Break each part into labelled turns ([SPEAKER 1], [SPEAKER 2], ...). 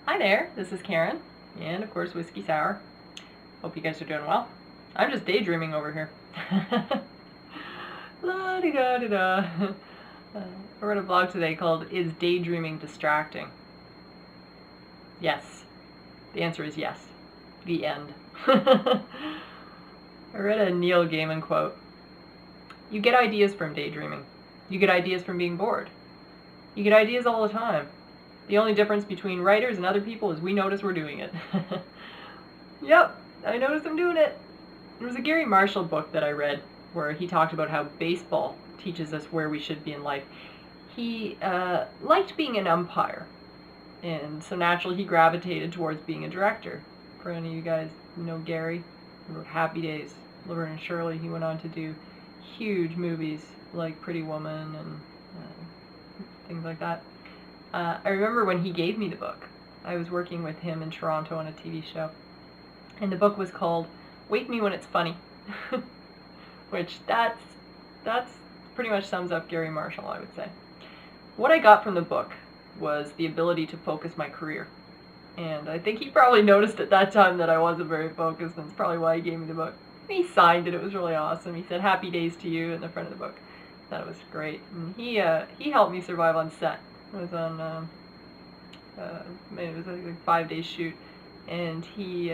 [SPEAKER 1] Hi there, this is Karen, and of course Whiskey Sour. Hope you guys are doing well. I'm just daydreaming over here. La-di-da-di-da. I wrote a blog today called Is Daydreaming Distracting? Yes. The answer is yes. The end. I read a Neil Gaiman quote. You get ideas from daydreaming. You get ideas from being bored. You get ideas all the time. The only difference between writers and other people is we notice we're doing it. Yep, I noticed I'm doing it. There was a Gary Marshall book that I read where he talked about how baseball teaches us where we should be in life. He liked being an umpire, and so naturally he gravitated towards being a director. For any of you guys who know Gary, he wrote Happy Days, Laverne and Shirley. He went on to do huge movies like Pretty Woman and things like that. I remember when he gave me the book. I was working with him in Toronto on a TV show, and the book was called Wake Me When It's Funny, which that's pretty much sums up Gary Marshall, I would say. What I got from the book was the ability to focus my career, and I think he probably noticed at that time that I wasn't very focused, and it's probably why he gave me the book. He signed it. It was really awesome. He said Happy Days to You in the front of the book. That was great, and he helped me survive on set. It was on it was like a 5-day shoot, and him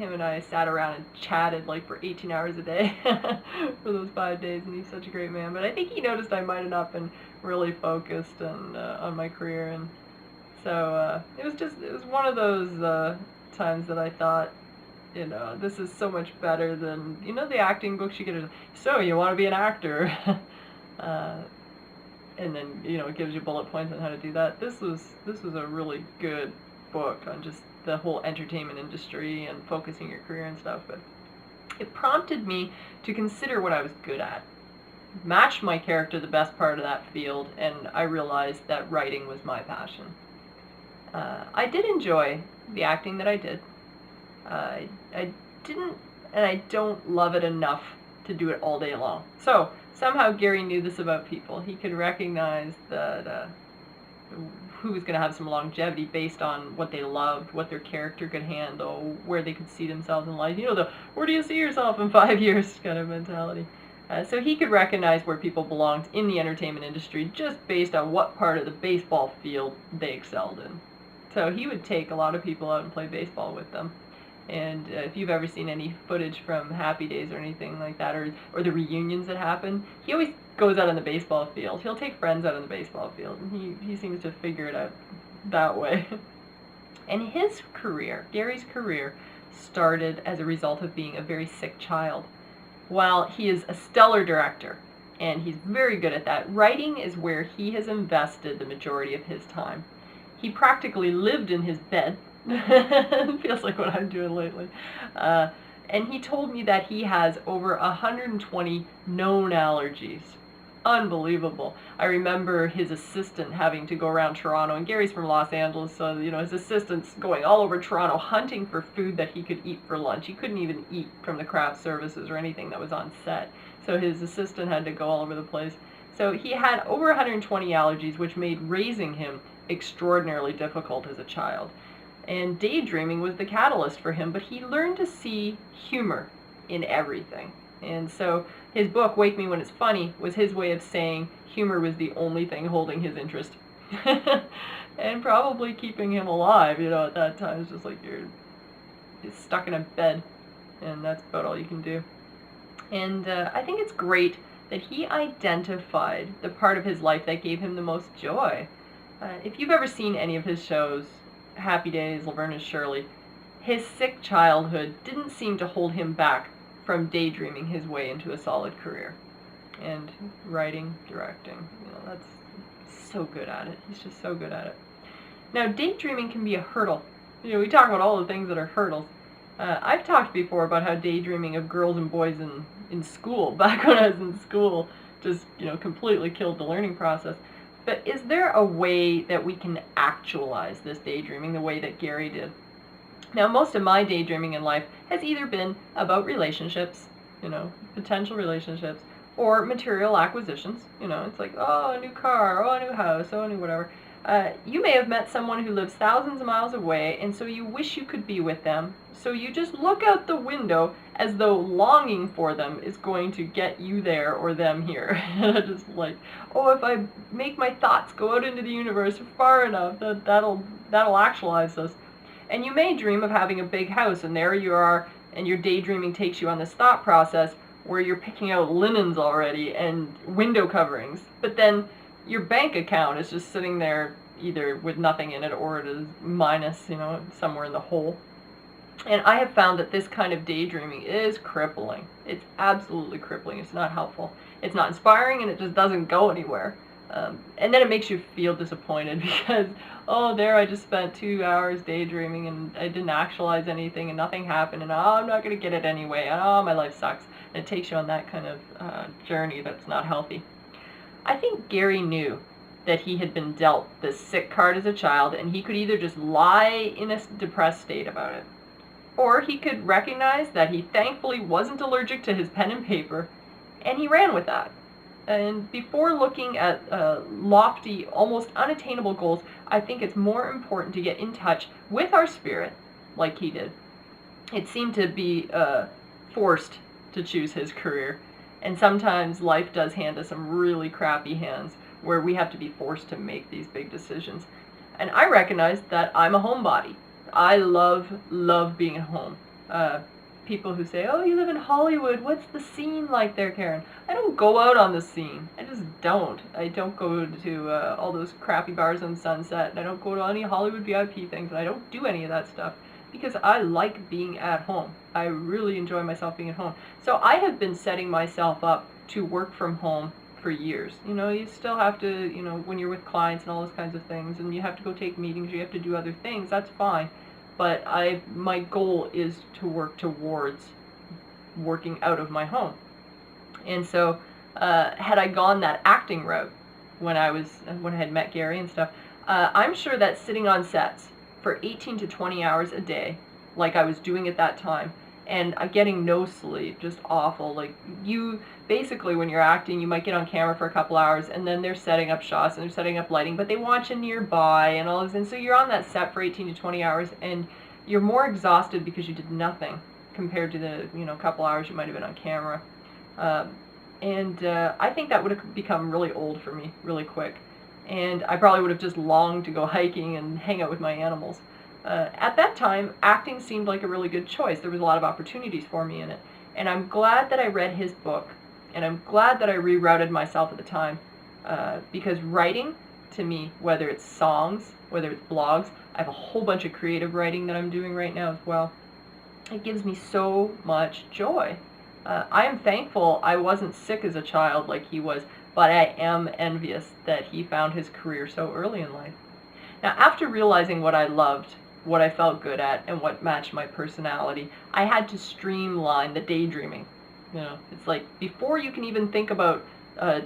[SPEAKER 1] and I sat around and chatted like for 18 hours a day for those 5 days, and he's such a great man. But I think he noticed I might have not been really focused on my career, and so it was one of those times that I thought, this is so much better than, the acting books you get. So you want to be an actor. And then it gives you bullet points on how to do that. This was a really good book on just the whole entertainment industry and focusing your career and stuff. But it prompted me to consider what I was good at, matched my character the best part of that field, and I realized that writing was my passion. I did enjoy the acting that I did. I didn't, and I don't love it enough to do it all day long. So somehow Gary knew this about people. He could recognize that who was going to have some longevity based on what they loved, what their character could handle, where they could see themselves in life. The where do you see yourself in 5 years kind of mentality. So he could recognize where people belonged in the entertainment industry just based on what part of the baseball field they excelled in. So he would take a lot of people out and play baseball with them. And if you've ever seen any footage from Happy Days or anything like that, or the reunions that happen, he always goes out on the baseball field. He'll take friends out on the baseball field, and he seems to figure it out that way. And his career, Gary's career, started as a result of being a very sick child. While he is a stellar director, and he's very good at that, writing is where he has invested the majority of his time. He practically lived in his bed. Feels like what I'm doing lately. And he told me that he has over 120 known allergies. Unbelievable. I remember his assistant having to go around Toronto, and Gary's from Los Angeles, so his assistant's going all over Toronto hunting for food that he could eat for lunch. He couldn't even eat from the craft services or anything that was on set, so his assistant had to go all over the place. So he had over 120 allergies, which made raising him extraordinarily difficult as a child. And daydreaming was the catalyst for him, but he learned to see humor in everything. And so his book, Wake Me When It's Funny, was his way of saying humor was the only thing holding his interest. And probably keeping him alive, at that time. It's just like you're stuck in a bed, and that's about all you can do. And I think it's great that he identified the part of his life that gave him the most joy. If you've ever seen any of his shows, Happy Days, Laverne and Shirley, his sick childhood didn't seem to hold him back from daydreaming his way into a solid career. And writing, directing, that's so good at it. He's just so good at it. Now, daydreaming can be a hurdle. We talk about all the things that are hurdles. I've talked before about how daydreaming of girls and boys in school, back when I was in school, just, completely killed the learning process. But is there a way that we can actualize this daydreaming the way that Gary did? Now, most of my daydreaming in life has either been about relationships, potential relationships, or material acquisitions. It's like, oh, a new car, oh, a new house, oh, a new whatever. You may have met someone who lives thousands of miles away, and so you wish you could be with them. So you just look out the window as though longing for them is going to get you there or them here. And I'm just like, oh, if I make my thoughts go out into the universe far enough, that'll actualize this. And you may dream of having a big house, and there you are, and your daydreaming takes you on this thought process where you're picking out linens already and window coverings. But then your bank account is just sitting there either with nothing in it or it is minus, somewhere in the hole. And I have found that this kind of daydreaming is crippling. It's absolutely crippling. It's not helpful. It's not inspiring, and it just doesn't go anywhere. And then it makes you feel disappointed because, oh, there I just spent 2 hours daydreaming and I didn't actualize anything and nothing happened, and oh, I'm not going to get it anyway, and oh, my life sucks. And it takes you on that kind of journey that's not healthy. I think Gary knew that he had been dealt this sick card as a child, and he could either just lie in a depressed state about it, or he could recognize that he thankfully wasn't allergic to his pen and paper, and he ran with that. And before looking at lofty, almost unattainable goals, I think it's more important to get in touch with our spirit, like he did. It seemed to be forced to choose his career, and sometimes life does hand us some really crappy hands where we have to be forced to make these big decisions. And I recognize that I'm a homebody. I love being at home. People who say, oh, you live in Hollywood, what's the scene like there, Karen? I don't go out on the scene. I just don't. I don't go to all those crappy bars on Sunset, and I don't go to any Hollywood VIP things, and I don't do any of that stuff because I like being at home. I really enjoy myself being at home. So I have been setting myself up to work from home for years. You still have to, when you're with clients and all those kinds of things, and you have to go take meetings, you have to do other things, that's fine. But my goal is to work towards working out of my home. And so had I gone that acting route when I had met Gary and stuff, I'm sure that sitting on sets for 18 to 20 hours a day, like I was doing at that time, and getting no sleep, just awful. Like, you basically, when you're acting, you might get on camera for a couple hours, and then they're setting up shots and they're setting up lighting, but they want you nearby and all this, and so you're on that set for 18 to 20 hours, and you're more exhausted because you did nothing compared to the couple hours you might have been on camera. I think that would have become really old for me really quick, and I probably would have just longed to go hiking and hang out with my animals. At that time, acting seemed like a really good choice. There was a lot of opportunities for me in it. And I'm glad that I read his book, and I'm glad that I rerouted myself at the time, because writing, to me, whether it's songs, whether it's blogs, I have a whole bunch of creative writing that I'm doing right now as well. It gives me so much joy. I am thankful I wasn't sick as a child like he was, but I am envious that he found his career so early in life. Now, after realizing what I loved, what I felt good at, and what matched my personality, I had to streamline the daydreaming. It's like, before you can even think about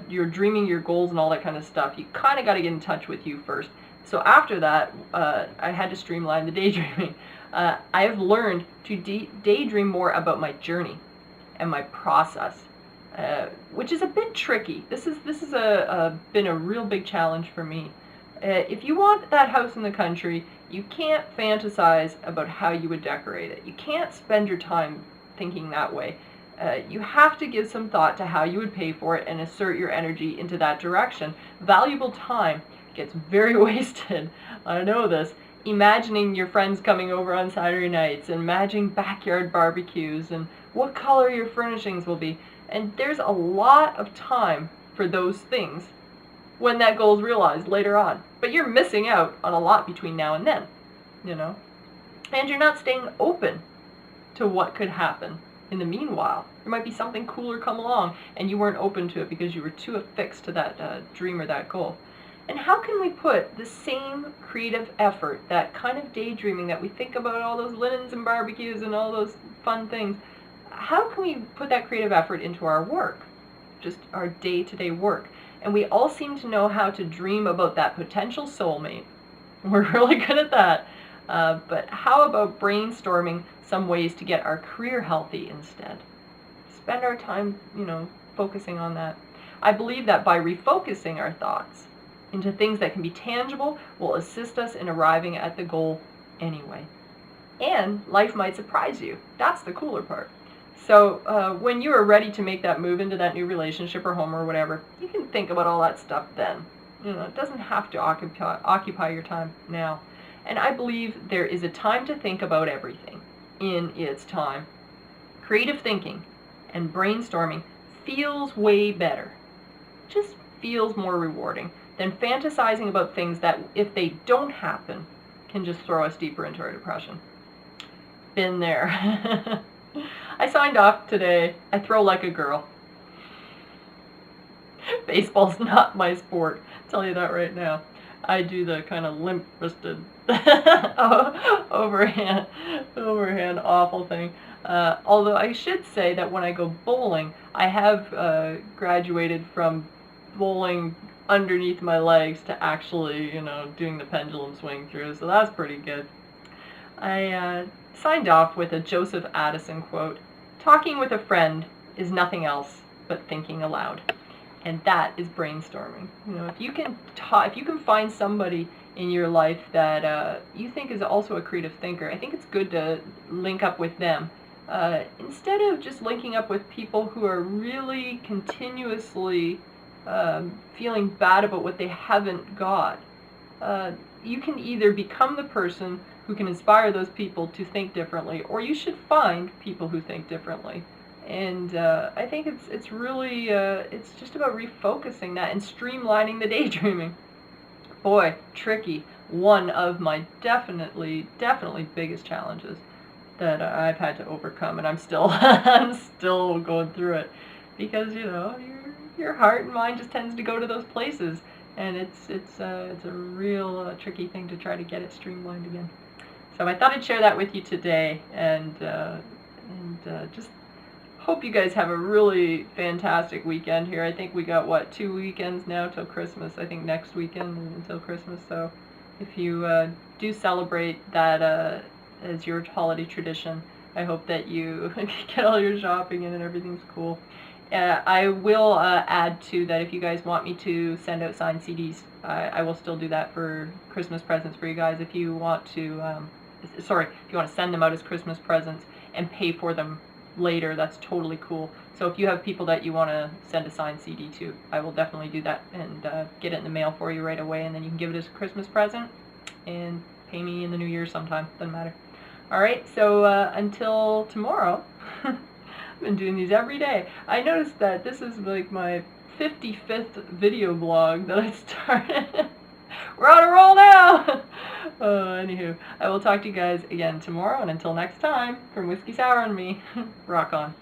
[SPEAKER 1] your dreaming, your goals, and all that kind of stuff, you kind of got to get in touch with you first. So after that, I had to streamline the daydreaming. I have learned to daydream more about my journey and my process, which is a bit tricky. This has been a real big challenge for me. If you want that house in the country, you can't fantasize about how you would decorate it. You can't spend your time thinking that way. You have to give some thought to how you would pay for it and assert your energy into that direction. Valuable time gets very wasted. I know this. Imagining your friends coming over on Saturday nights, and imagining backyard barbecues, and what color your furnishings will be. And there's a lot of time for those things when that goal is realized later on. But you're missing out on a lot between now and then, And you're not staying open to what could happen in the meanwhile. There might be something cooler come along, and you weren't open to it because you were too affixed to that dream or that goal. And how can we put the same creative effort, that kind of daydreaming that we think about, all those linens and barbecues and all those fun things, how can we put that creative effort into our work, just our day-to-day work? And we all seem to know how to dream about that potential soulmate. We're really good at that. But how about brainstorming some ways to get our career healthy instead? Spend our time, focusing on that. I believe that by refocusing our thoughts, into things that can be tangible will assist us in arriving at the goal anyway. And life might surprise you. That's the cooler part. So when you are ready to make that move into that new relationship or home or whatever, you can think about all that stuff then. It doesn't have to occupy your time now. And I believe there is a time to think about everything in its time. Creative thinking and brainstorming feels way better. Just feels more rewarding than fantasizing about things that, if they don't happen, can just throw us deeper into our depression. Been there. I signed off today. I throw like a girl. Baseball's not my sport. I'll tell you that right now. I do the kind of limp-wristed, overhand, awful thing. Although I should say that when I go bowling, I have graduated from bowling underneath my legs to actually, doing the pendulum swing through, so that's pretty good. I signed off with a Joseph Addison quote: "Talking with a friend is nothing else but thinking aloud." And that is brainstorming. If you can find somebody in your life that you think is also a creative thinker, I think it's good to link up with them. Instead of just linking up with people who are really continuously feeling bad about what they haven't got. You can either become the person who can inspire those people to think differently, or you should find people who think differently. And I think it's really it's just about refocusing that and streamlining the daydreaming. Boy, tricky. One of my definitely biggest challenges that I've had to overcome, and I'm still going through it, because your heart and mind just tends to go to those places, and it's a real tricky thing to try to get it streamlined again. So I thought I'd share that with you today, and just hope you guys have a really fantastic weekend here. I think we got 2 weekends now till Christmas. I think next weekend until Christmas. So if you do celebrate that as your holiday tradition, I hope that you get all your shopping in and everything's cool. I will add to that, if you guys want me to send out signed CDs, I will still do that for Christmas presents for you guys. If you want to, if you want to send them out as Christmas presents and pay for them later, that's totally cool. So if you have people that you want to send a signed CD to, I will definitely do that and get it in the mail for you right away, and then you can give it as a Christmas present and pay me in the new year sometime. Doesn't matter. Alright, so until tomorrow, I've been doing these every day. I noticed that this is like my 55th video blog that I started. We're on a roll now! Anywho, I will talk to you guys again tomorrow, and until next time, from Whiskey Sour and me, rock on.